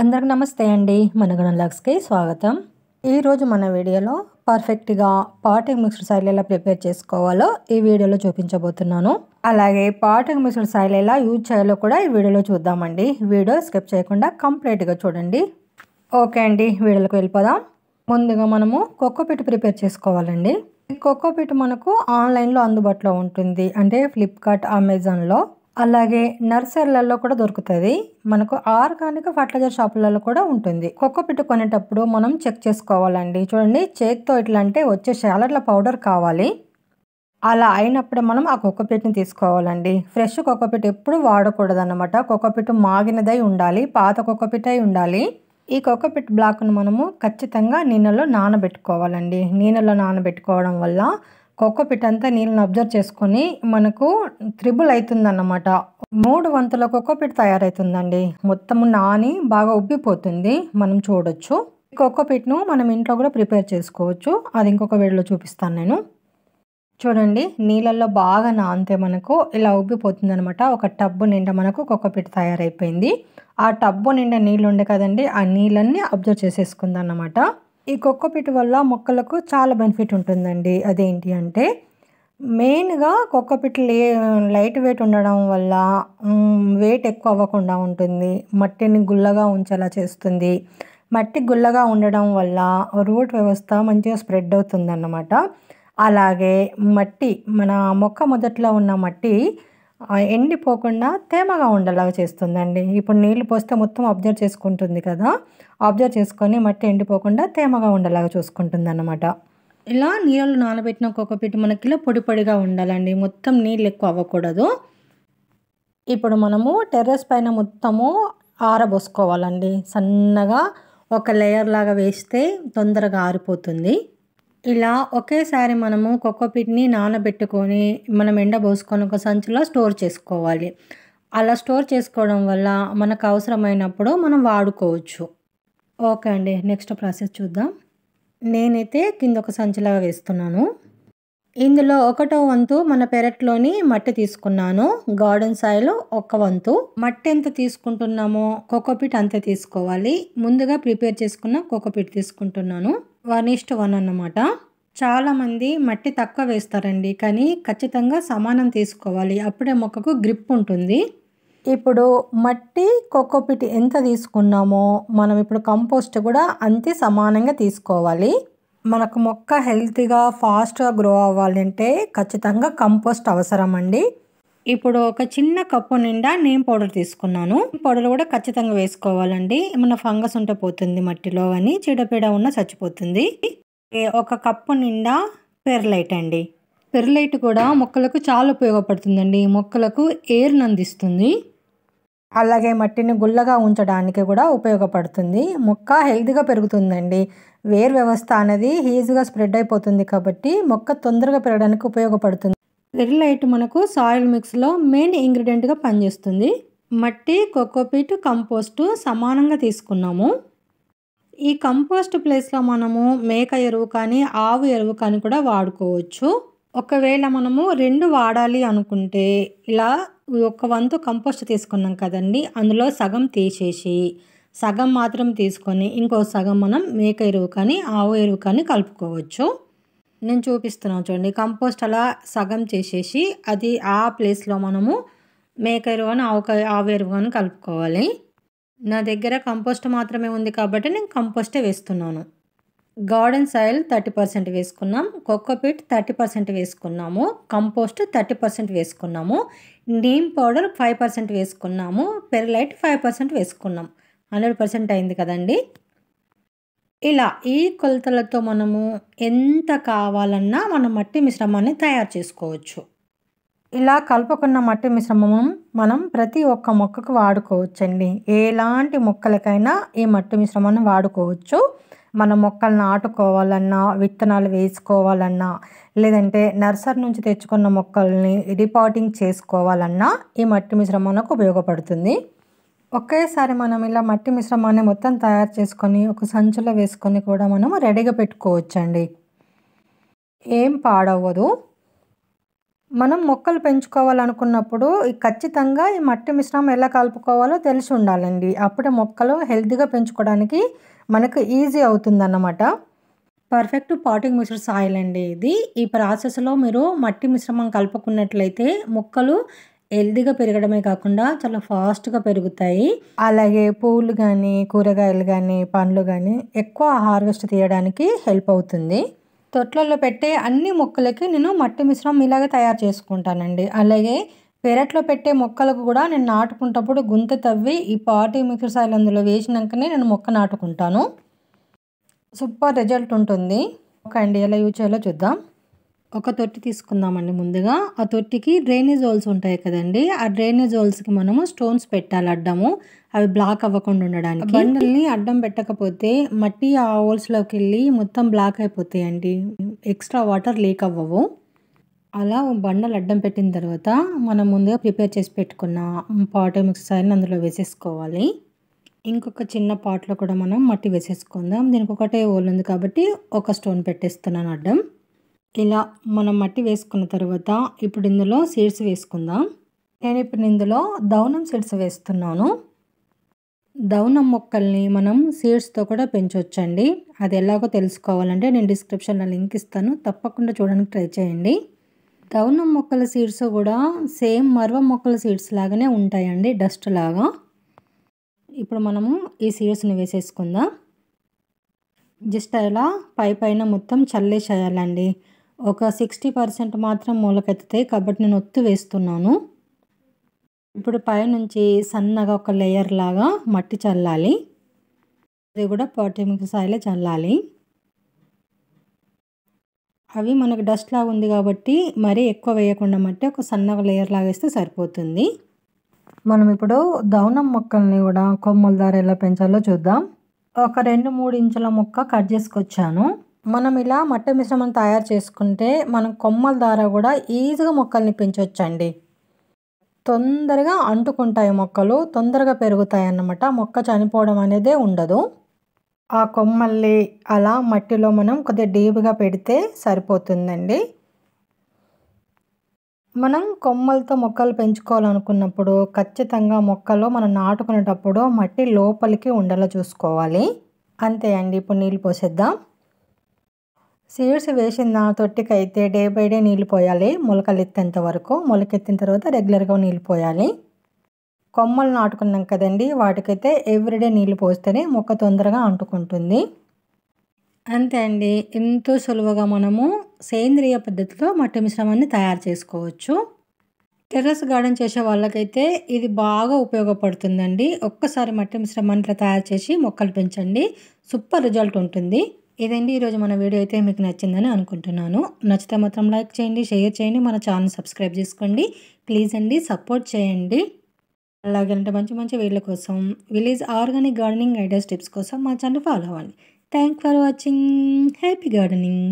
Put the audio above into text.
అందరికి నమస్తే అండి. మనగణ లక్స్‌కి స్వాగతం. ఈరోజు మన వీడియోలో పర్ఫెక్ట్‌గా పాటింగ్ మిక్స్డ్ సాయిల్ ఎలా ప్రిపేర్ చేసుకోవాలో ఈ వీడియోలో చూపించబోతున్నాను. అలాగే పాటింగ్ మిక్స్డ్ సాయిల్ ఎలా యూజ్ చేయాలో కూడా ఈ వీడియోలో చూద్దామండి. వీడియో స్కిప్ చేయకుండా కంప్లీట్‌గా చూడండి. ఓకే అండి, వీడియోలోకి వెళ్ళిపోదాం. ముందుగా మనము కోకోపీట్ ప్రిపేర్ చేసుకోవాలండి. ఈ కోకోపీట్ మనకు ఆన్లైన్లో అందుబాటులో ఉంటుంది. అంటే ఫ్లిప్కార్ట్, అమెజాన్లో, అలాగే నర్సరీలలో కూడా దొరుకుతుంది. మనకు ఆర్గానిక్ ఫర్టిలైజర్ షాపులలో కూడా ఉంటుంది. కోకోపీట్ కొనేటప్పుడు మనం చెక్ చేసుకోవాలండి. చూడండి, చేతితో ఇట్లా అంటే వచ్చేసేయాలి, అట్లా పౌడర్ కావాలి. అలా అయినప్పుడే మనం ఆ కోకోపీట్ని తీసుకోవాలండి. ఫ్రెష్ కోకోపీట్ ఎప్పుడు వాడకూడదు అన్నమాట. కోకోపీట్ మాగినదై ఉండాలి, పాత కోకోపీట్ అయి ఉండాలి. ఈ కోకోపీట్ బ్లాక్ను మనము ఖచ్చితంగా నీళ్ళలో నానబెట్టుకోవాలండి. నీళ్ళలో నానబెట్టుకోవడం వల్ల కోకోపీట్ అంతా నీళ్ళని అబ్జర్వ్ చేసుకొని మనకు త్రిబుల్ అవుతుందన్నమాట. 3 వంతుల కోకోపీట్ తయారవుతుందండి. మొత్తము నాని బాగా ఉబ్బిపోతుంది, మనం చూడొచ్చు. కోకోపీట్ను మనం ఇంట్లో కూడా ప్రిపేర్ చేసుకోవచ్చు. అది ఇంకొక వీడియోలో చూపిస్తాను నేను. చూడండి, నీళ్ళల్లో బాగా నానితే మనకు ఇలా ఉబ్బిపోతుంది అనమాట. ఒక టబ్బు నిండా మనకు కోకోపీట్ తయారైపోయింది. ఆ టబ్బు నిండా నీళ్ళు ఉండే కదండి, ఆ నీళ్ళన్నీ అబ్జర్వ్ చేసేసుకుంది అన్నమాట. ఈ కోకోపీట్ వల్ల మొక్కలకు చాలా బెనిఫిట్ ఉంటుందండి. అదేంటి అంటే మెయిన్గా కోకోపీట్ లైట్ వెయిట్ ఉండడం వల్ల వెయిట్ ఎక్కువ అవ్వకుండా ఉంటుంది. మట్టిని గుల్లగా ఉంచేలా చేస్తుంది. మట్టి గుల్లగా ఉండడం వల్ల రూట్ వ్యవస్థ మంచిగా స్ప్రెడ్ అవుతుంది అన్నమాట. అలాగే మట్టి, మన మొక్క మొదట్లో ఉన్న మట్టి ఎండిపోకుండా తేమగా ఉండేలాగా చేస్తుందండి. ఇప్పుడు నీళ్ళు పోస్తే మొత్తం అబ్జర్వ్ చేసుకుంటుంది కదా, అబ్జర్వ్ చేసుకొని మట్టి ఎండిపోకుండా తేమగా ఉండేలాగా చూసుకుంటుంది అన్నమాట. ఇలా నీళ్ళు నానబెట్టిన కోకోపీట్ మనకి ఇలా పొడి పొడిగా ఉండాలండి. మొత్తం నీళ్ళు ఎక్కువ అవ్వకూడదు. ఇప్పుడు మనము టెర్రస్ పైన మొత్తము ఆరబోసుకోవాలండి. సన్నగా ఒక లేయర్ లాగా వేస్తే తొందరగా ఆరిపోతుంది. ఇలా ఒకేసారి మనము కోకోపీట్ని నానబెట్టుకొని మనం ఎండబోసుకొని ఒక సంచిలో స్టోర్ చేసుకోవాలి. అలా స్టోర్ చేసుకోవడం వల్ల మనకు అవసరమైనప్పుడు మనం వాడుకోవచ్చు. ఓకే అండి, నెక్స్ట్ ప్రాసెస్ చూద్దాం. నేనైతే కింద ఒక సంచిలాగా వేస్తున్నాను. ఇందులో 1/4 వంతు మన పెరట్లోని మట్టి తీసుకున్నాను. గార్డెన్ సాయిల్ 1 వంతు. మట్టి ఎంత తీసుకుంటున్నామో కోకోపీట్ అంతే తీసుకోవాలి. ముందుగా ప్రిపేర్ చేసుకున్న కోకోపీట్ తీసుకుంటున్నాను. 1:1 అన్నమాట. చాలామంది మట్టి తక్కువ వేస్తారండి, కానీ ఖచ్చితంగా సమానం తీసుకోవాలి. అప్పుడే మొక్కకు గ్రిప్ ఉంటుంది. ఇప్పుడు మట్టి కోకోపీట్ ఎంత తీసుకున్నామో మనం ఇప్పుడు కంపోస్ట్ కూడా అంతే సమానంగా తీసుకోవాలి. మనకు మొక్క హెల్తీగా ఫాస్ట్గా గ్రో అవ్వాలంటే ఖచ్చితంగా కంపోస్ట్ అవసరం అండి. ఇప్పుడు ఒక చిన్న కప్పు నిండా నీమ్ పౌడర్ తీసుకున్నాను. పౌడర్ కూడా ఖచ్చితంగా వేసుకోవాలండి. ఏమన్నా ఫంగస్ ఉంటే పోతుంది మట్టిలో, అని చీడపీడ ఉన్న చచ్చిపోతుంది. ఒక కప్పు నిండా పెర్లైట్ అండి. పెర్లైట్ కూడా మొక్కలకు చాలా ఉపయోగపడుతుందండి. మొక్కలకు ఎయిర్ని అందిస్తుంది. అలాగే మట్టిని గుల్లగా ఉంచడానికి కూడా ఉపయోగపడుతుంది. మొక్క హెల్తీగా పెరుగుతుందండి. వేరు వ్యవస్థ అనేది ఈజీగా స్ప్రెడ్ అయిపోతుంది కాబట్టి మొక్క తొందరగా పెరగడానికి ఉపయోగపడుతుంది. పెర్లైట్ మనకు సాయిల్ మిక్స్లో మెయిన్ ఇంగ్రీడియంట్గా పనిచేస్తుంది. మట్టి, కోకోపీట్, కంపోస్టు సమానంగా తీసుకున్నాము. ఈ కంపోస్ట్ ప్లేస్లో మనము మేక ఎరువు కానీ ఆవు ఎరువు కానీ కూడా వాడుకోవచ్చు. ఒకవేళ మనము 2 వాడాలి అనుకుంటే ఇలా 1 వంతు కంపోస్ట్ తీసుకున్నాం కదండి, అందులో సగం తీసేసి సగం మాత్రం తీసుకొని ఇంకో సగం మనం మేక ఎరువు కానీ ఆవు ఎరువు కానీ కలుపుకోవచ్చు. నేను చూపిస్తున్నాను చూడండి. కంపోస్ట్ అలా సగం చేసేసి అది ఆ ప్లేస్లో మనము మేక ఎరువు అని ఆవు ఎరువు కానీ కలుపుకోవాలి. నా దగ్గర కంపోస్ట్ మాత్రమే ఉంది కాబట్టి నేను కంపోస్టే వేస్తున్నాను. గార్డెన్ సాయిల్ 30% వేసుకున్నాం, కోకోపీట్ 30% వేసుకున్నాము, కంపోస్ట్ 30% వేసుకున్నాము, నీమ్ పౌడర్ 5% వేసుకున్నాము, పెర్లైట్ 5% వేసుకున్నాం. 100% అయింది కదండి. ఇలా ఈ కొలతలతో మనము ఎంత కావాలన్నా మన మట్టి మిశ్రమాన్ని తయారు చేసుకోవచ్చు. ఇలా కలుపుకున్న మట్టి మిశ్రమం మనం ప్రతి ఒక్క మొక్కకు వాడుకోవచ్చండి. ఎలాంటి మొక్కలకైనా ఈ మట్టి మిశ్రమాన్ని వాడుకోవచ్చు. మన మొక్కలు నాటుకోవాలన్నా, విత్తనాలు వేసుకోవాలన్నా, లేదంటే నర్సరీ నుంచి తెచ్చుకున్న మొక్కల్ని రిపాటింగ్ చేసుకోవాలన్నా ఈ మట్టి మిశ్రమానికి ఉపయోగపడుతుంది. ఒకేసారి మనం ఇలా మట్టి మిశ్రమాన్ని మొత్తం తయారు చేసుకొని ఒక సంచిలో వేసుకొని కూడా మనం రెడీగా పెట్టుకోవచ్చండి. ఏం పాడవ్వదు. మనం మొక్కలు పెంచుకోవాలనుకున్నప్పుడు ఖచ్చితంగా ఈ మట్టి మిశ్రమం ఎలా కలుపుకోవాలో తెలిసి ఉండాలండి. అప్పుడే మొక్కలు హెల్తీగా పెంచుకోవడానికి మనకు ఈజీ అవుతుందన్నమాట. పర్ఫెక్ట్ పాటింగ్ మిక్స్డ్ సాయిల్ అండి ఇది. ఈ ప్రాసెస్‌లో మీరు మట్టి మిశ్రమం కలుపుకున్నట్లయితే మొక్కలు హెల్తీగా పెరగడమే కాకుండా చాలా ఫాస్ట్‌గా పెరుగుతాయి. అలాగే పువ్వులు గానీ, కూరగాయలు గానీ, పండ్లు గానీ ఎక్కువ హార్వెస్ట్ తీయడానికి హెల్ప్ అవుతుంది. తొట్లలో పెట్టే అన్ని మొక్కలకి నేను మట్టి మిశ్రమం ఇలాగే తయారు చేసుకుంటానండి. అలాగే పెరట్లో పెట్టే మొక్కలకు కూడా నేను నాటుకుంటప్పుడు గుంత తవ్వి ఈ పాటింగ్ మిక్స్డ్ సాయిల్ అందులో వేసినంకనే నేను మొక్క నాటుకుంటాను. సూపర్ రిజల్ట్ ఉంటుంది. ఓకే అండి. ఎలా యూజ్ చేయాలో చూద్దాం. ఒక తొట్టి తీసుకుందామండి ముందుగా. ఆ తొట్టికి డ్రైనేజ్ హోల్స్ ఉంటాయి కదండీ! ఆ డ్రైనేజ్ హోల్స్‌కి మనము స్టోన్స్ పెట్టాలి అడ్డము. అవి బ్లాక్ అవ్వకుండా ఉండడానికి. బండల్ని అడ్డం పెట్టకపోతే మట్టి ఆ హోల్స్‌లోకెళ్ళి మొత్తం బ్లాక్ అయిపోతాయండి. ఎక్స్‌ట్రా వాటర్ లీక్ అవ్వవు. అలా బండలు అడ్డం పెట్టిన తర్వాత మనం ముందుగా ప్రిపేర్ చేసి పెట్టుకున్న పాటింగ్ మిక్స్డ్ సాయిల్‌ని అందులో వేసేసుకోవాలి. ఇంకొక చిన్న పాట్‌లో కూడా మనం మట్టి వేసేసుకుందాం. దీనికి ఒకటే హోల్ ఉంది కాబట్టి ఒక స్టోన్ పెట్టేస్తున్నాను అడ్డం. ఇలా మనం మట్టి వేసుకున్న తర్వాత ఇప్పుడు ఇందులో సీడ్స్ వేసుకుందాం. నేను ఇప్పుడు ఇందులో దౌనం సీడ్స్ వేస్తున్నాను. దౌనం మొక్కల్ని మనం సీడ్స్‌తో కూడా పెంచొచ్చండి. అది ఎలాగో తెలుసుకోవాలంటే నేను డిస్క్రిప్షన్‌లో లింక్ ఇస్తాను. తప్పకుండా చూడడానికి ట్రై చేయండి. దౌనం మొక్కల సీడ్స్ కూడా సేమ్ మర్వ మొక్కల సీడ్స్ లాగానే ఉంటాయండి, డస్ట్ లాగా. ఇప్పుడు మనము ఈ సీడ్స్‌ని వేసేసుకుందాం. జస్ట్ అలా పైన మొత్తం చల్లేసేయాలండి. ఒక 60% మాత్రం మొలకెత్తుతాయి కాబట్టి నేను ఒత్తు వేస్తున్నాను. ఇప్పుడు పైనుంచి సన్నగా ఒక లేయర్ లాగా మట్టి చల్లాలి. అది కూడా పాటింగ్ మిక్స్డ్ సాయిలే చల్లాలి. అవి మనకు డస్ట్ లాగా ఉంది కాబట్టి మరీ ఎక్కువ వేయకుండా మట్టి ఒక సన్నగా లేయర్ లాగా వేస్తే సరిపోతుంది. మనం ఇప్పుడు దౌనం మొక్కల్ని కూడా కొమ్మల ద్వారా ఎలా పెంచాలో చూద్దాం. ఒక 2-3 ఇంచుల మొక్క కట్ చేసుకొచ్చాను. మనం ఇలా మట్టి మిశ్రమం తయారు చేసుకుంటే మనం కొమ్మల ద్వారా కూడా ఈజీగా మొక్కల్ని పెంచొచ్చండి. తొందరగా అంటుకుంటాయి మొక్కలు, తొందరగా పెరుగుతాయి అన్నమాట. మొక్క చనిపోవడం అనేదే ఉండదు. ఆ కొమ్మల్ని అలా మట్టిలో మనం కొద్దిగా డీప్‌గా పెడితే సరిపోతుందండి. మనం కొమ్మలతో మొక్కలు పెంచుకోవాలనుకున్నప్పుడు ఖచ్చితంగా మొక్కలు మనం నాటుకునేటప్పుడు మట్టి లోపలికి ఉండేలా చూసుకోవాలి. అంతే అండి. ఇప్పుడు నీళ్ళు పోసేద్దాం. సీడ్స్ వేసిన తొట్టికైతే డే బై డే నీళ్ళు పోయాలి మొలకలెత్తేంత వరకు. మొలకెత్తిన తర్వాత రెగ్యులర్‌గా నీళ్ళు పోయాలి. కొమ్మలు నాటుకున్నాం కదండీ! వాటికైతే ఎవ్రీడే నీళ్ళు పోస్తేనే మొక్క తొందరగా అంటుకుంటుంది. అంతే అండి. ఎంతో సులువుగా మనము సేంద్రియ పద్ధతిలో మట్టి మిశ్రమాన్ని తయారు చేసుకోవచ్చు. టెర్రస్ గార్డెన్ చేసే వాళ్ళకైతే ఇది బాగా ఉపయోగపడుతుందండి. ఒక్కసారి మట్టి మిశ్రమాన్ని ఇట్లా తయారు చేసి మొక్కలు పెంచండి. సూపర్ రిజల్ట్ ఉంటుంది. ఇదండి ఈరోజు మన వీడియో అయితే మీకు నచ్చిందని అనుకుంటున్నాను. నచ్చితే మాత్రం లైక్ చేయండి, షేర్ చేయండి, మన ఛానల్ సబ్స్క్రైబ్ చేసుకోండి. ప్లీజ్ అండి సపోర్ట్ చేయండి. అలాగే మంచి మంచి వీడియోల కోసం village organic gardening ideas tips కోసం మా ఛానల్ ఫాలో అవ్వండి. Thank for watching. Happy gardening.